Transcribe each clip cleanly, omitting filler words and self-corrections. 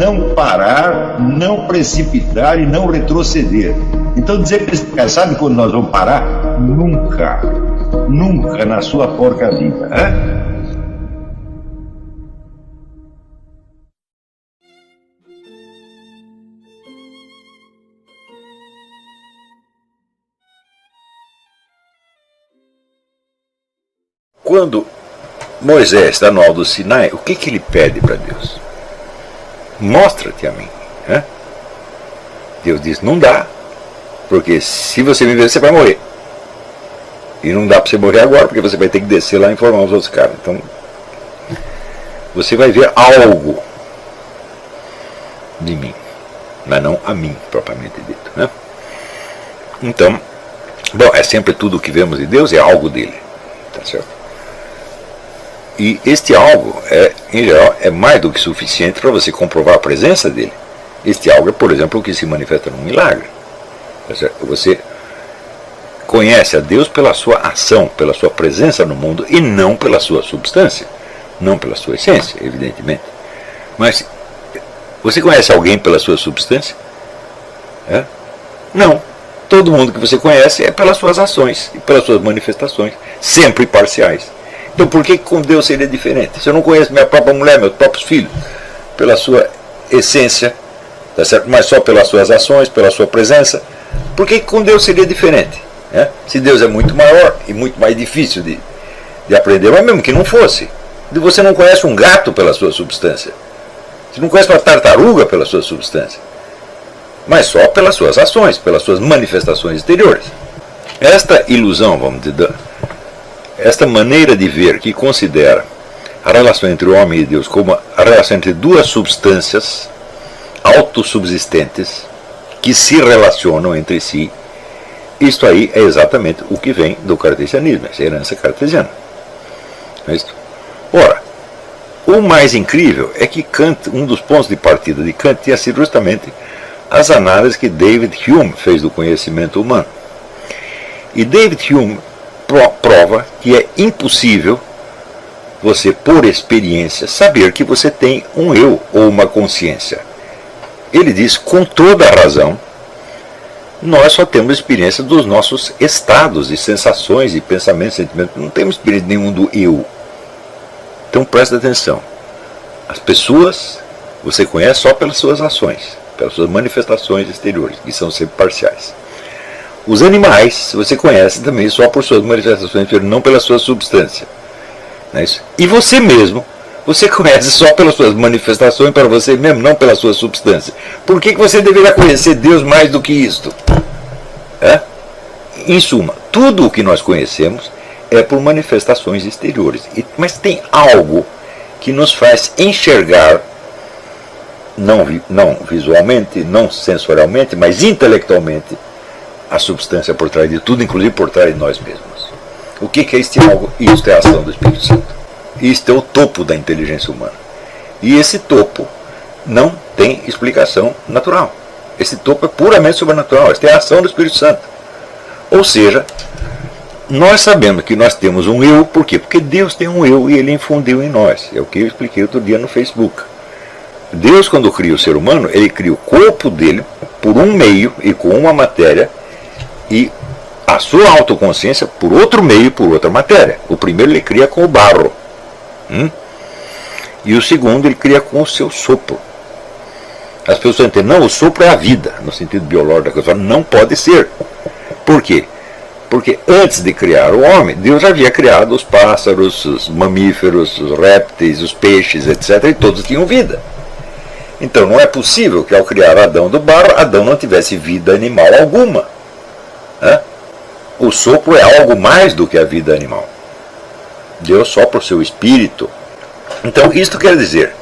não parar, não precipitar e não retroceder. Então dizer para esse cara, sabe quando nós vamos parar? Nunca. Nunca na sua porca vida. Né? Quando Moisés está no alto do Sinai, o que ele pede para Deus? Mostra-te a mim. Né? Deus diz, não dá, porque se você me ver, você vai morrer. E não dá para você morrer agora, porque você vai ter que descer lá e informar os outros caras. Então, você vai ver algo de mim, mas não a mim, propriamente dito. Né? Então, bom, é sempre tudo o que vemos de Deus, é algo dele. Tá certo? E este algo, em geral, é mais do que suficiente para você comprovar a presença dele. Este algo é, por exemplo, o que se manifesta num milagre. Você conhece a Deus pela sua ação, pela sua presença no mundo, e não pela sua substância, não pela sua essência, evidentemente. Mas você conhece alguém pela sua substância? Não. Todo mundo que você conhece é pelas suas ações e pelas suas manifestações, sempre parciais. Então por que com Deus seria diferente? Se eu não conheço minha própria mulher, meus próprios filhos, pela sua essência, tá certo? Mas só pelas suas ações, pela sua presença, por que com Deus seria diferente? Se Deus é muito maior e muito mais difícil de aprender, mas mesmo que não fosse, você não conhece um gato pela sua substância, você não conhece uma tartaruga pela sua substância, mas só pelas suas ações, pelas suas manifestações exteriores. Esta ilusão, vamos dizer, esta maneira de ver que considera a relação entre o homem e Deus como a relação entre duas substâncias autossubsistentes que se relacionam entre si, isto aí é exatamente o que vem do cartesianismo, essa herança cartesiana. É isto? Ora, o mais incrível é que Kant, um dos pontos de partida de Kant tinha sido justamente as análises que David Hume fez do conhecimento humano. E David Hume prova que é impossível você, por experiência, saber que você tem um eu ou uma consciência. Ele diz, com toda a razão, nós só temos experiência dos nossos estados e sensações e pensamentos, sentimentos, não temos experiência nenhum do eu. Então presta atenção, as pessoas você conhece só pelas suas ações, pelas suas manifestações exteriores, que são sempre parciais. Os animais você conhece também só por suas manifestações exteriores, não pela sua substância. Não é isso? E você mesmo, você conhece só pelas suas manifestações para você mesmo, não pela sua substância. Por que você deveria conhecer Deus mais do que isto? Em suma, tudo o que nós conhecemos é por manifestações exteriores. Mas tem algo que nos faz enxergar, não visualmente, não sensorialmente, mas intelectualmente, a substância por trás de tudo, inclusive por trás de nós mesmos. O que é este algo? Isto é a ação do Espírito Santo. Isto é o topo da inteligência humana. E esse topo não tem explicação natural. Esse topo é puramente sobrenatural. Esta é a ação do Espírito Santo. Ou seja, nós sabemos que nós temos um eu, por quê? Porque Deus tem um eu e Ele infundiu em nós. É o que eu expliquei outro dia no Facebook. Deus, quando cria o ser humano, Ele cria o corpo dele por um meio e com uma matéria, e a sua autoconsciência por outro meio e por outra matéria. O primeiro Ele cria com o barro. E o segundo Ele cria com o seu sopro. As pessoas entendem, não, o sopro é a vida, no sentido biológico da coisa. Não pode ser. Por quê? Porque antes de criar o homem, Deus já havia criado os pássaros, os mamíferos, os répteis, os peixes, etc. E todos tinham vida. Então não é possível que ao criar Adão do barro, Adão não tivesse vida animal alguma. O sopro é algo mais do que a vida animal. Deus sopra o seu espírito. Então isto quer dizer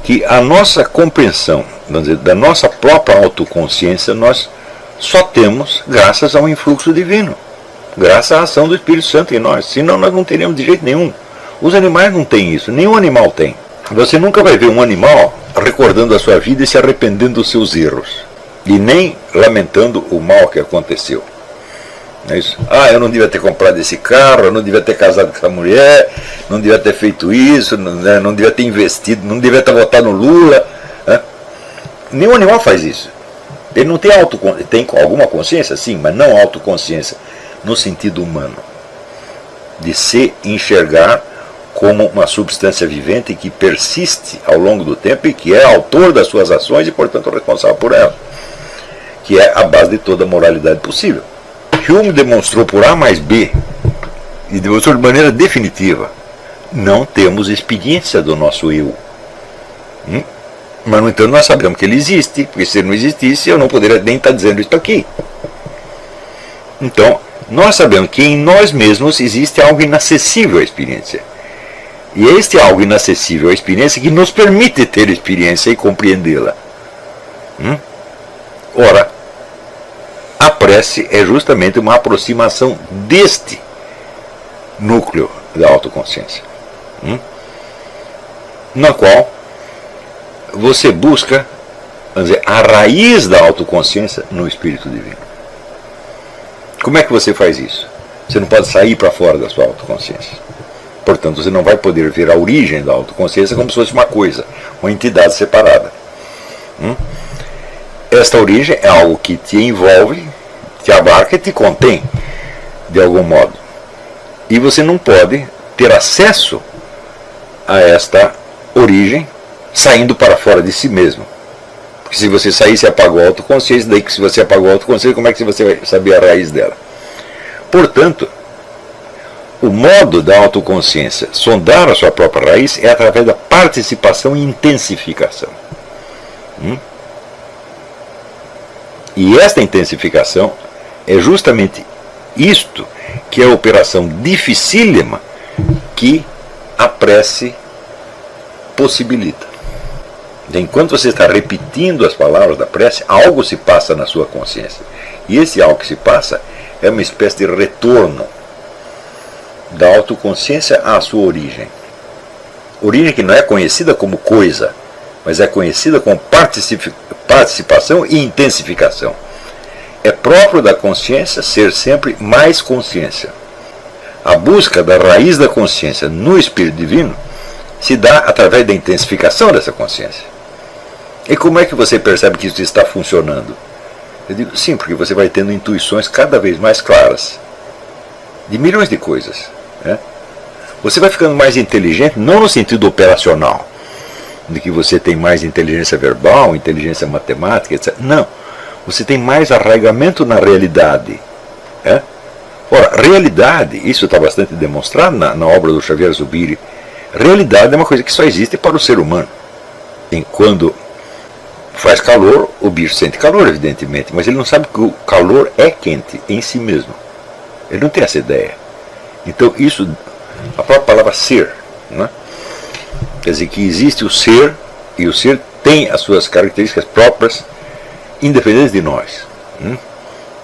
que a nossa compreensão, vamos dizer, da nossa própria autoconsciência, nós só temos graças ao influxo divino, graças à ação do Espírito Santo em nós, senão nós não teríamos de jeito nenhum. Os animais não têm isso, nenhum animal tem. Você nunca vai ver um animal recordando a sua vida e se arrependendo dos seus erros, e nem lamentando o mal que aconteceu. Não é isso? Eu não devia ter comprado esse carro, eu não devia ter casado com essa mulher, não devia ter feito isso, não devia ter investido, não devia ter votado no Lula. Nenhum animal faz isso. Ele não tem tem alguma consciência, sim, mas não autoconsciência no sentido humano, de se enxergar como uma substância vivente que persiste ao longo do tempo e que é autor das suas ações e, portanto, responsável por elas, que é a base de toda a moralidade possível. Hume demonstrou por A mais B, e demonstrou de maneira definitiva, não temos experiência do nosso eu. Mas, no entanto, nós sabemos que ele existe, porque se ele não existisse, eu não poderia nem estar dizendo isso aqui. Então, nós sabemos que em nós mesmos existe algo inacessível à experiência. E é este algo inacessível à experiência que nos permite ter experiência e compreendê-la. Ora, a prece é justamente uma aproximação deste núcleo da autoconsciência, na qual você busca, vamos dizer, a raiz da autoconsciência no Espírito Divino. Como é que você faz isso? Você não pode sair para fora da sua autoconsciência. Portanto, você não vai poder ver a origem da autoconsciência como se fosse uma coisa, uma entidade separada. Esta origem é algo que te envolve, te abarca e te contém, de algum modo. E você não pode ter acesso a esta origem saindo para fora de si mesmo. Porque se você sair, você apagou a autoconsciência, daí que se você apagou a autoconsciência, como é que você vai saber a raiz dela? Portanto, o modo da autoconsciência sondar a sua própria raiz é através da participação e intensificação. E esta intensificação é justamente isto que é a operação dificílima que a prece possibilita. Enquanto você está repetindo as palavras da prece, algo se passa na sua consciência. E esse algo que se passa é uma espécie de retorno da autoconsciência à sua origem. Origem que não é conhecida como coisa, mas é conhecida como participação e intensificação. É próprio da consciência ser sempre mais consciência. A busca da raiz da consciência no Espírito Divino se dá através da intensificação dessa consciência. E como é que você percebe que isso está funcionando? Eu digo, sim, porque você vai tendo intuições cada vez mais claras de milhões de coisas. Você vai ficando mais inteligente, não no sentido operacional, de que você tem mais inteligência verbal, inteligência matemática, etc. Não, você tem mais arraigamento na realidade. Ora, realidade, isso está bastante demonstrado na obra do Xavier Zubiri. Realidade é uma coisa que só existe para o ser humano. E quando faz calor, o bicho sente calor, evidentemente, mas ele não sabe que o calor é quente em si mesmo. Ele não tem essa ideia. Então, isso, a própria palavra ser, quer dizer que existe o ser, e o ser tem as suas características próprias, independentes de nós.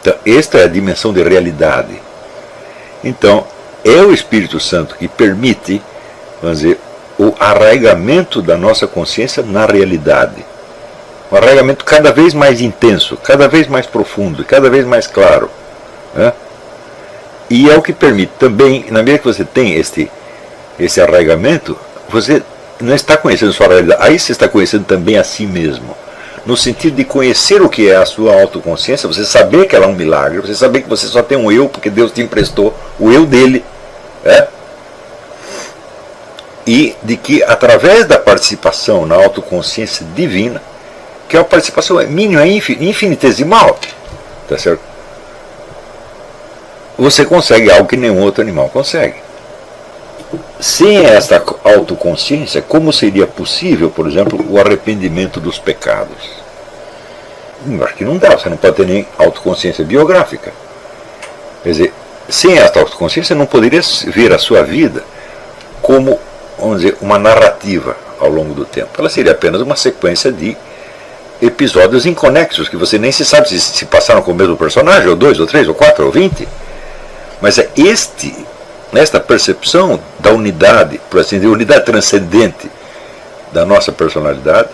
Então, esta é a dimensão de realidade. Então, é o Espírito Santo que permite, vamos dizer, o arraigamento da nossa consciência na realidade. Um arraigamento cada vez mais intenso, cada vez mais profundo, cada vez mais claro. E é o que permite também, na medida que você tem esse arraigamento, você não está conhecendo a sua realidade, aí você está conhecendo também a si mesmo. No sentido de conhecer o que é a sua autoconsciência, você saber que ela é um milagre, você saber que você só tem um eu, porque Deus te emprestou o eu dele. E de que através da participação na autoconsciência divina, que a participação é mínima, é infinitesimal, tá certo? Você consegue algo que nenhum outro animal consegue. Sem esta autoconsciência, como seria possível, por exemplo, o arrependimento dos pecados? Eu acho que não dá, você não pode ter nem autoconsciência biográfica. Quer dizer, sem esta autoconsciência, você não poderia ver a sua vida como, vamos dizer, uma narrativa ao longo do tempo. Ela seria apenas uma sequência de episódios inconexos, que você nem se sabe se passaram com o mesmo personagem, ou 2, ou 3, ou 4, ou 20. Mas é esta percepção da unidade, por assim dizer, unidade transcendente da nossa personalidade,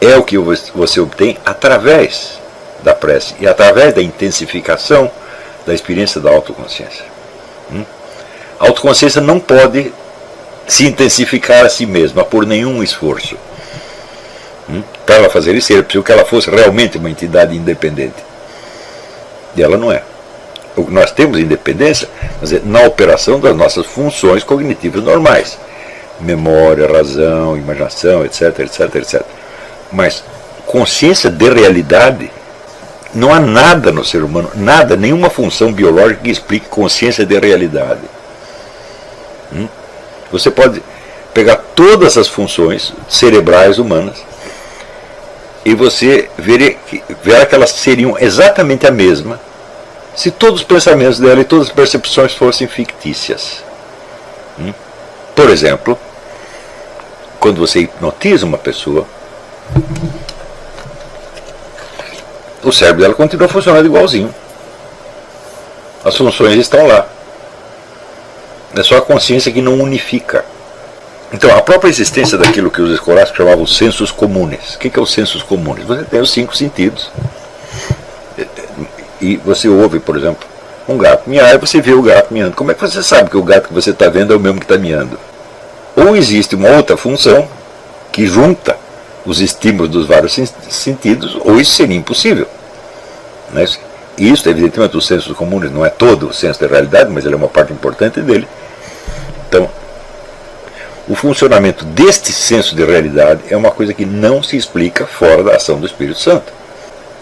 é o que você obtém através da prece e através da intensificação da experiência da autoconsciência. A autoconsciência não pode se intensificar a si mesma por nenhum esforço. Para ela fazer isso, ele precisou que ela fosse realmente uma entidade independente. E ela não é. Nós temos independência, mas na operação das nossas funções cognitivas normais. Memória, razão, imaginação, etc, etc, etc. Mas consciência de realidade, não há nada no ser humano, nada, nenhuma função biológica que explique consciência de realidade. Você pode pegar todas as funções cerebrais humanas e você verá que elas seriam exatamente a mesma se todos os pensamentos dela e todas as percepções fossem fictícias. Por exemplo, quando você hipnotiza uma pessoa, o cérebro dela continua funcionando igualzinho. As funções estão lá. É só a consciência que não unifica. Então, a própria existência daquilo que os escolásticos chamavam sensus comunes. O que é os sensus comunes? Você tem os 5 sentidos. E você ouve, por exemplo, um gato miar e você vê o gato miando. Como é que você sabe que o gato que você está vendo é o mesmo que está miando? Ou existe uma outra função que junta os estímulos dos vários sentidos, ou isso seria impossível. Isso, evidentemente, os sensos comunes não é todo o senso da realidade, mas ele é uma parte importante dele. Então, o funcionamento deste senso de realidade é uma coisa que não se explica fora da ação do Espírito Santo.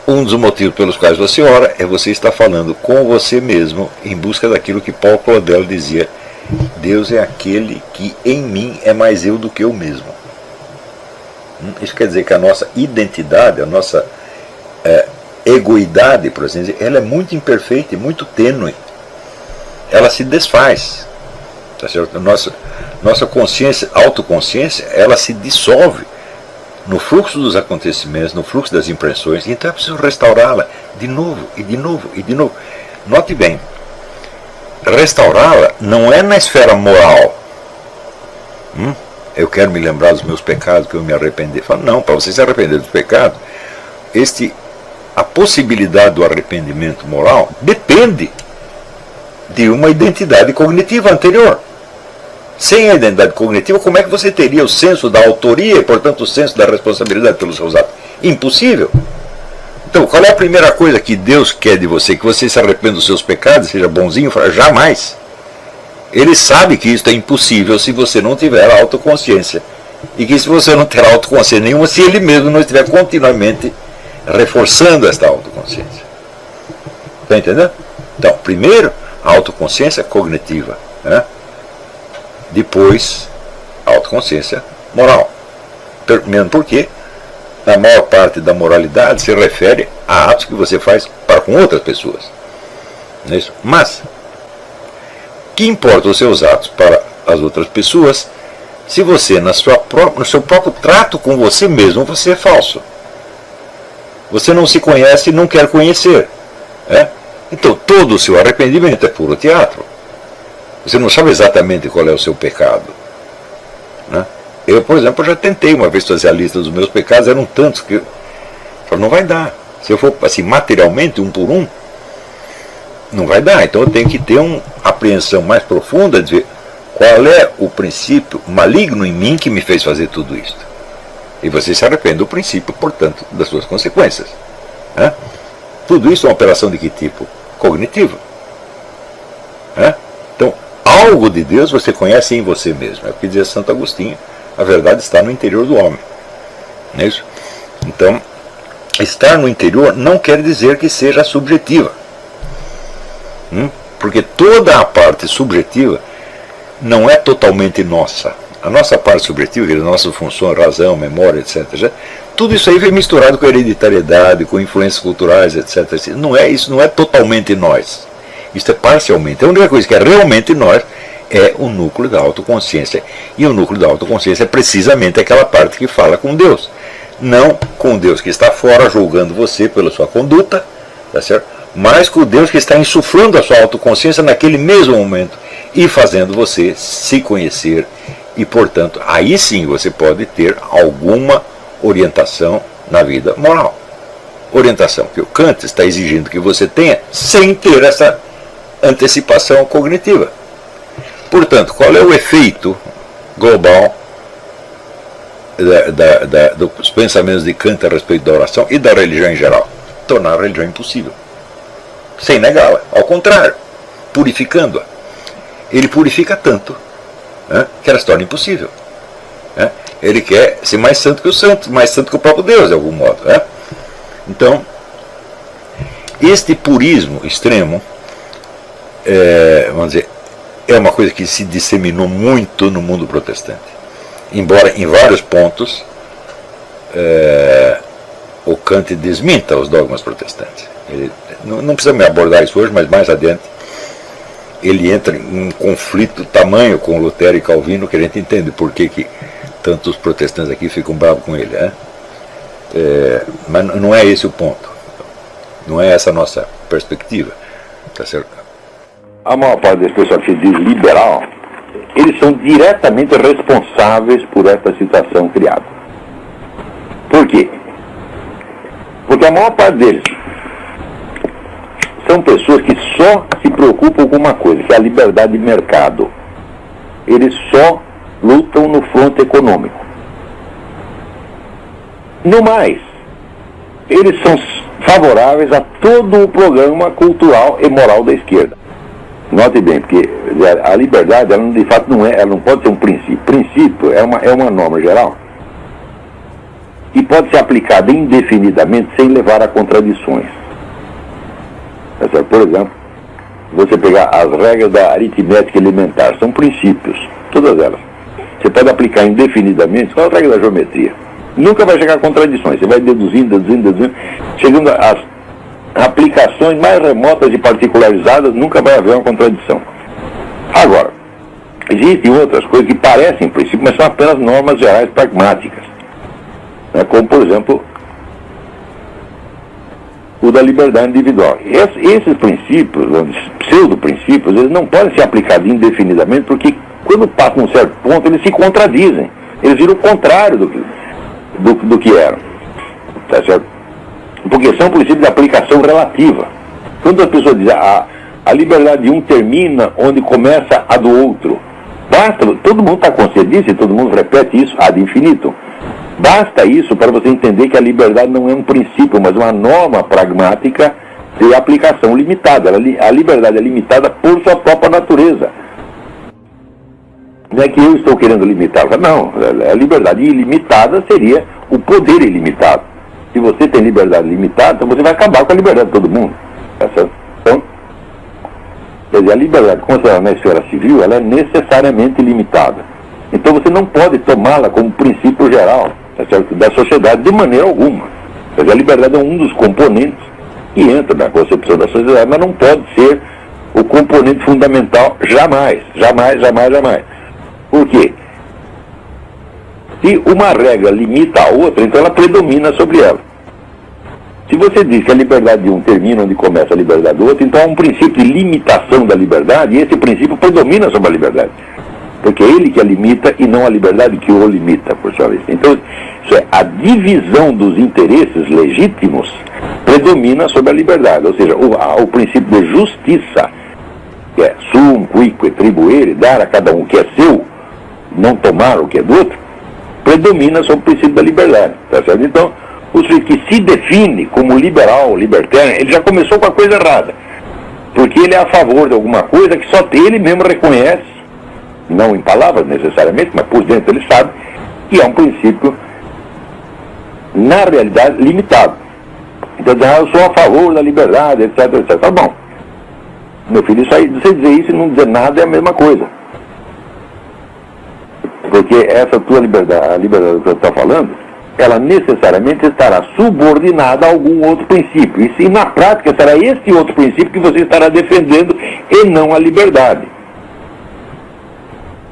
Um dos motivos pelos quais você ora é você estar falando com você mesmo em busca daquilo que Paulo Claudel dizia: Deus é aquele que em mim é mais eu do que eu mesmo. Isso quer dizer que a nossa identidade, a nossa egoidade, por assim dizer, ela é muito imperfeita e muito tênue. Ela se desfaz. Tá certo? Nossa consciência, autoconsciência, ela se dissolve no fluxo dos acontecimentos, no fluxo das impressões, então é preciso restaurá-la de novo, e de novo, e de novo. Note bem, restaurá-la não é na esfera moral. Eu quero me lembrar dos meus pecados, que eu me arrepender. Fala, não, para você se arrepender dos pecados, a possibilidade do arrependimento moral depende de uma identidade cognitiva anterior. Sem a identidade cognitiva, como é que você teria o senso da autoria e, portanto, o senso da responsabilidade pelos seus atos? Impossível. Então, qual é a primeira coisa que Deus quer de você? Que você se arrependa dos seus pecados, seja bonzinho? Jamais. Ele sabe que isso é impossível se você não tiver autoconsciência. E que se você não ter autoconsciência nenhuma, se ele mesmo não estiver continuamente reforçando esta autoconsciência. Está entendendo? Então, primeiro, a autoconsciência cognitiva. Depois, a autoconsciência moral. Mesmo porque a maior parte da moralidade se refere a atos que você faz para com outras pessoas. Não é isso? Mas, que importa os seus atos para as outras pessoas se você, no seu próprio trato com você mesmo, você é falso? Você não se conhece e não quer conhecer. Então, todo o seu arrependimento é puro teatro. Você não sabe exatamente qual é o seu pecado. Eu, por exemplo, já tentei uma vez fazer a lista dos meus pecados, eram tantos que eu falei, não vai dar. Se eu for assim, materialmente, um por um, não vai dar. Então eu tenho que ter uma apreensão mais profunda de ver qual é o princípio maligno em mim que me fez fazer tudo isso. E você se arrepende do princípio, portanto, das suas consequências. Tudo isso é uma operação de que tipo? Cognitiva. Então, algo de Deus você conhece em você mesmo. É o que dizia Santo Agostinho. A verdade está no interior do homem. Não é isso? Então, estar no interior não quer dizer que seja subjetiva. Porque toda a parte subjetiva não é totalmente nossa. A nossa parte subjetiva, a nossa função, razão, memória, etc. Tudo isso aí vem misturado com hereditariedade, com influências culturais, etc. Isso não é totalmente nós. Isso é parcialmente. A única coisa que é realmente nós é o núcleo da autoconsciência. E o núcleo da autoconsciência é precisamente aquela parte que fala com Deus. Não com Deus que está fora, julgando você pela sua conduta, tá certo? Mas com Deus que está insuflando a sua autoconsciência naquele mesmo momento e fazendo você se conhecer. E, portanto, aí sim você pode ter alguma orientação na vida moral. Orientação que o Kant está exigindo que você tenha sem ter essa antecipação cognitiva. Portanto, qual é o efeito global dos pensamentos de Kant a respeito da oração e da religião em geral. Tornar a religião impossível. Sem negá-la. Ao contrário, purificando-a. Ele purifica tanto, né, que ela se torna impossível. Né? Ele quer ser mais santo que o santo, mais santo que o próprio Deus, de algum modo. Né? Então, este purismo extremo, vamos dizer, é uma coisa que se disseminou muito no mundo protestante. Embora em vários pontos o Kant desminta os dogmas protestantes. Ele, não precisa me abordar isso hoje, mas mais adiante ele entra em um conflito tamanho com Lutero e Calvino, que a gente entende por que tantos protestantes aqui ficam bravos com ele. Né? Mas não é esse o ponto. Não é essa a nossa perspectiva. Tá certo? A maior parte das pessoas que diz liberal, eles são diretamente responsáveis por esta situação criada. Por quê? Porque a maior parte deles são pessoas que só se preocupam com uma coisa, que é a liberdade de mercado. Eles só lutam no fronte econômico. No mais, eles são favoráveis a todo o programa cultural e moral da esquerda. Note bem, porque a liberdade, ela de fato não é, ela não pode ser um princípio. Princípio é uma norma geral e pode ser aplicada indefinidamente sem levar a contradições. Por exemplo, você pegar as regras da aritmética elementar, são princípios, todas elas. Você pode aplicar indefinidamente, só as regras da geometria. Nunca vai chegar a contradições, você vai deduzindo, chegando às aplicações mais remotas e particularizadas, nunca vai haver uma contradição. Agora, existem outras coisas que parecem princípios, mas são apenas normas gerais pragmáticas, né? Como, por exemplo, o da liberdade individual. Esses princípios, pseudo-princípios, eles não podem ser aplicados indefinidamente, porque quando passam um certo ponto, eles se contradizem. Eles viram o contrário do que eram. Tá certo? Porque são princípios de aplicação relativa. Quando a pessoa diz a liberdade de um termina onde começa a do outro, basta, todo mundo está consciente disso e todo mundo repete isso ad infinitum. Basta isso para você entender que a liberdade não é um princípio, mas uma norma pragmática de aplicação limitada. A liberdade é limitada por sua própria natureza. Não é que eu estou querendo limitá-la. Não, a liberdade ilimitada seria o poder ilimitado. Se você tem liberdade limitada, então você vai acabar com a liberdade de todo mundo. Tá certo? Então, quer dizer, a liberdade considerada na esfera civil, ela é necessariamente limitada. Então você não pode tomá-la como princípio geral, tá certo, da sociedade de maneira alguma. Quer dizer, a liberdade é um dos componentes que entra na concepção da sociedade, mas não pode ser o componente fundamental jamais. Por quê? Se uma regra limita a outra, então ela predomina sobre ela. Se você diz que a liberdade de um termina onde começa a liberdade do outro, então há um princípio de limitação da liberdade, e esse princípio predomina sobre a liberdade. Porque é ele que a limita e não a liberdade que o limita, por sua vez. Então, isso é, a divisão dos interesses legítimos predomina sobre a liberdade. Ou seja, o princípio de justiça, que é sum cuique tribuere, dar a cada um o que é seu, não tomar o que é do outro, predomina sobre o princípio da liberdade. Tá certo? Então, o sujeito que se define como liberal, libertário, ele já começou com a coisa errada. Porque ele é a favor de alguma coisa que só ele mesmo reconhece, não em palavras necessariamente, mas por dentro ele sabe, que é um princípio, na realidade, limitado. Então, eu sou a favor da liberdade, etc, etc. Tá bom. Meu filho, isso aí, você dizer isso e não dizer nada é a mesma coisa. Porque essa tua liberdade, a liberdade que você está falando, ela necessariamente estará subordinada a algum outro princípio. E na prática será este outro princípio que você estará defendendo e não a liberdade.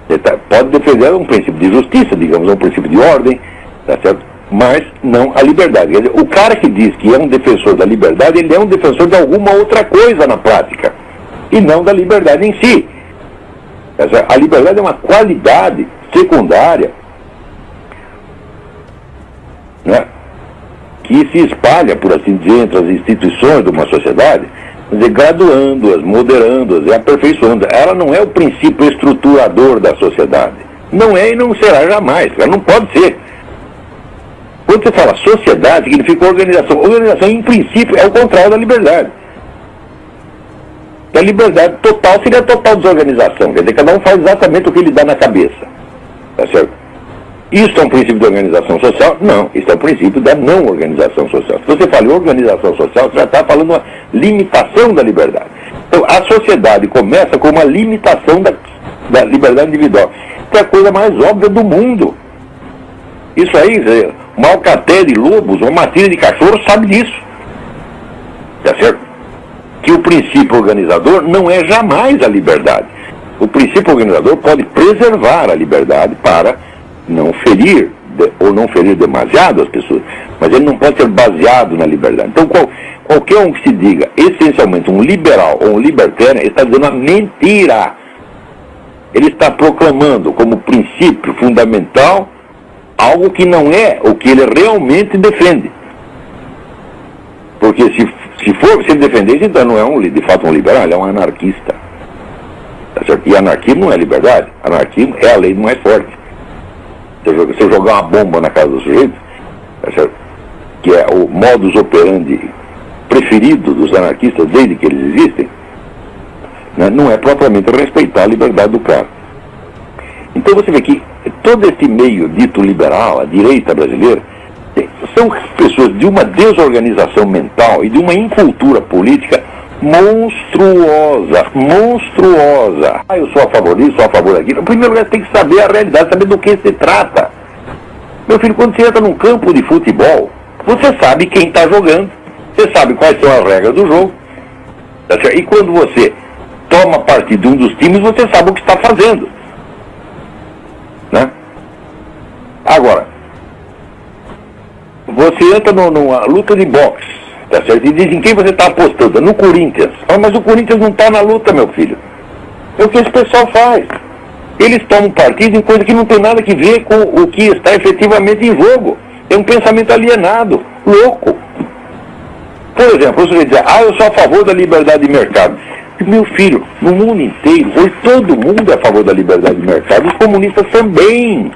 Você pode defender um princípio de justiça, digamos, um princípio de ordem, tá certo? Mas não a liberdade. Quer dizer, o cara que diz que é um defensor da liberdade, ele é um defensor de alguma outra coisa na prática, e não da liberdade em si. A liberdade é uma qualidade secundária, né, que se espalha, por assim dizer, entre as instituições de uma sociedade, quer dizer, graduando-as, moderando-as e aperfeiçoando. Ela não é o princípio estruturador da sociedade. Não é e não será jamais. Ela não pode ser. quando você fala sociedade, significa organização. Organização, em princípio, é o contrário da liberdade. A liberdade total seria a total desorganização. Quer dizer, cada um faz exatamente o que lhe dá na cabeça. Tá certo? Isso é um princípio de organização social? Não. Isso é um princípio da não organização social. Se você fala em organização social, você já está falando uma limitação da liberdade. Então, a sociedade começa com uma limitação da liberdade individual. Que é a coisa mais óbvia do mundo. Isso aí, um alcaté de lobos, uma matilha de cachorro sabe disso. Tá certo? Que o princípio organizador não é jamais a liberdade. O princípio organizador pode preservar a liberdade para não ferir, ou não ferir demasiado as pessoas, mas ele não pode ser baseado na liberdade. Então, qualquer um que se diga essencialmente um liberal ou um libertário, ele está dizendo uma mentira. Ele está proclamando como princípio fundamental algo que não é o que ele realmente defende. Porque se ele defender isso, então não é de fato um liberal, ele é um anarquista. Tá certo? E anarquismo não é liberdade, anarquismo é a lei do mais forte. Você jogar uma bomba na casa do sujeito, tá certo? Que é o modus operandi preferido dos anarquistas desde que eles existem, né? Não é propriamente respeitar a liberdade do cara. Então você vê que todo esse meio dito liberal, a direita brasileira, são pessoas de uma desorganização mental e de uma incultura política monstruosa. Eu sou a favor disso, sou a favor daquilo. Em primeiro lugar, você tem que saber a realidade, saber do que se trata. Meu filho, quando você entra num campo de futebol, você sabe quem está jogando, você sabe quais são as regras do jogo. Tá certo? E quando você toma partido de um dos times, você sabe o que está fazendo. Né? Agora, você entra numa luta de boxe, tá certo? E dizem quem você está apostando? No Corinthians. Ah, mas o Corinthians não está na luta, meu filho. É o que esse pessoal faz. Eles tomam partido em coisa que não tem nada a ver com o que está efetivamente em jogo. É um pensamento alienado, louco. Por exemplo, você diz, eu sou a favor da liberdade de mercado. Meu filho, no mundo inteiro, hoje todo mundo é a favor da liberdade de mercado, os comunistas também.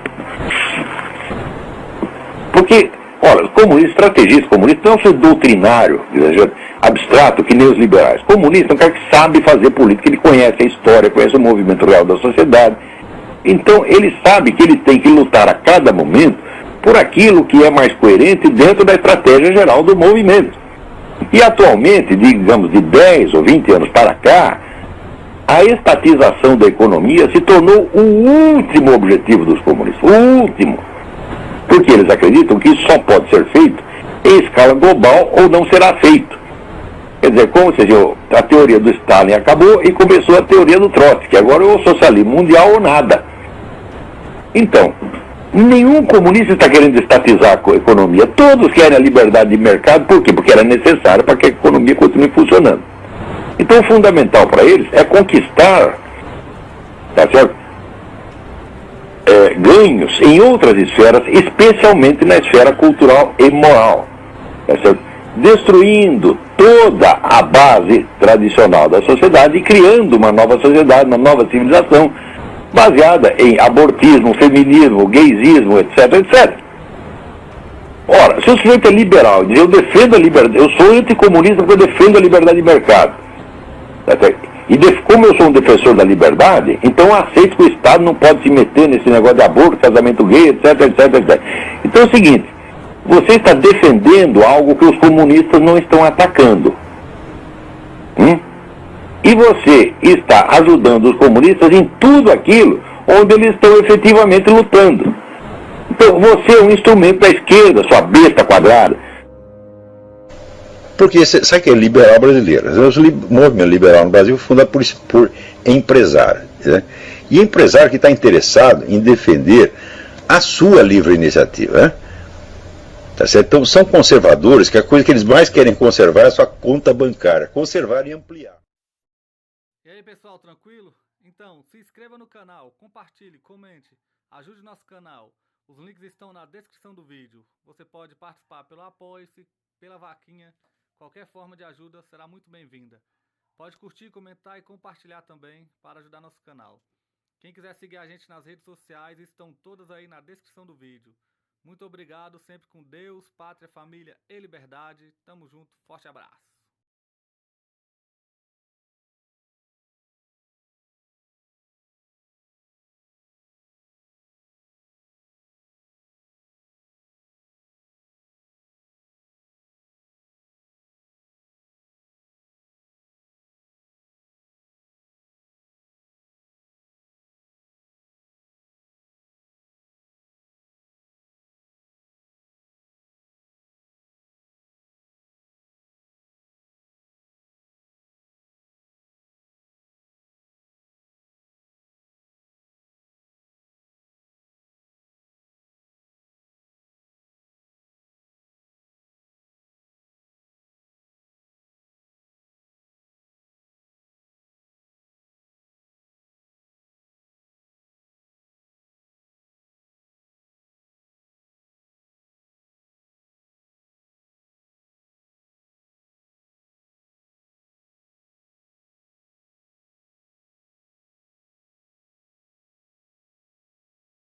Porque, olha, os comunistas, estrategistas comunistas não são doutrinário, abstrato, que nem os liberais. Comunista é um cara que sabe fazer política, ele conhece a história, conhece o movimento real da sociedade. Então, ele sabe que ele tem que lutar a cada momento por aquilo que é mais coerente dentro da estratégia geral do movimento. E atualmente, digamos, de 10 ou 20 anos para cá, a estatização da economia se tornou o último objetivo dos comunistas. O último. Porque eles acreditam que isso só pode ser feito em escala global ou não será feito. Quer dizer, como se diz, a teoria do Stalin acabou e começou a teoria do Trotsky. Agora é o socialismo mundial ou nada. Então, nenhum comunista está querendo estatizar a economia. Todos querem a liberdade de mercado. Por quê? Porque era necessário para que a economia continue funcionando. Então, o fundamental para eles é conquistar, tá certo? Ganhos em outras esferas, especialmente na esfera cultural e moral. Tá certo? Destruindo toda a base tradicional da sociedade e criando uma nova sociedade, uma nova civilização, baseada em abortismo, feminismo, gaysismo, etc, etc. Ora, se o sujeito é liberal e diz, eu defendo a liberdade, eu sou anticomunista porque eu defendo a liberdade de mercado. E como eu sou um defensor da liberdade, então eu aceito que o Estado não pode se meter nesse negócio de aborto, casamento gay, etc, etc, etc. Então é o seguinte, você está defendendo algo que os comunistas não estão atacando. E você está ajudando os comunistas em tudo aquilo onde eles estão efetivamente lutando. Então você é um instrumento da esquerda, sua besta quadrada. Porque sabe o que é liberal brasileiro? O movimento liberal no Brasil foi fundado por empresário. Né? E empresário que está interessado em defender a sua livre iniciativa. Né? Tá certo? Então são conservadores, que a coisa que eles mais querem conservar é a sua conta bancária. Conservar e ampliar. E aí pessoal, tranquilo? Então, se inscreva no canal, compartilhe, comente, ajude nosso canal. Os links estão na descrição do vídeo. Você pode participar pelo Apoie-se, pela vaquinha. Qualquer forma de ajuda será muito bem-vinda. Pode curtir, comentar e compartilhar também para ajudar nosso canal. Quem quiser seguir a gente nas redes sociais estão todas aí na descrição do vídeo. Muito obrigado, sempre com Deus, pátria, família e liberdade. Tamo junto, forte abraço.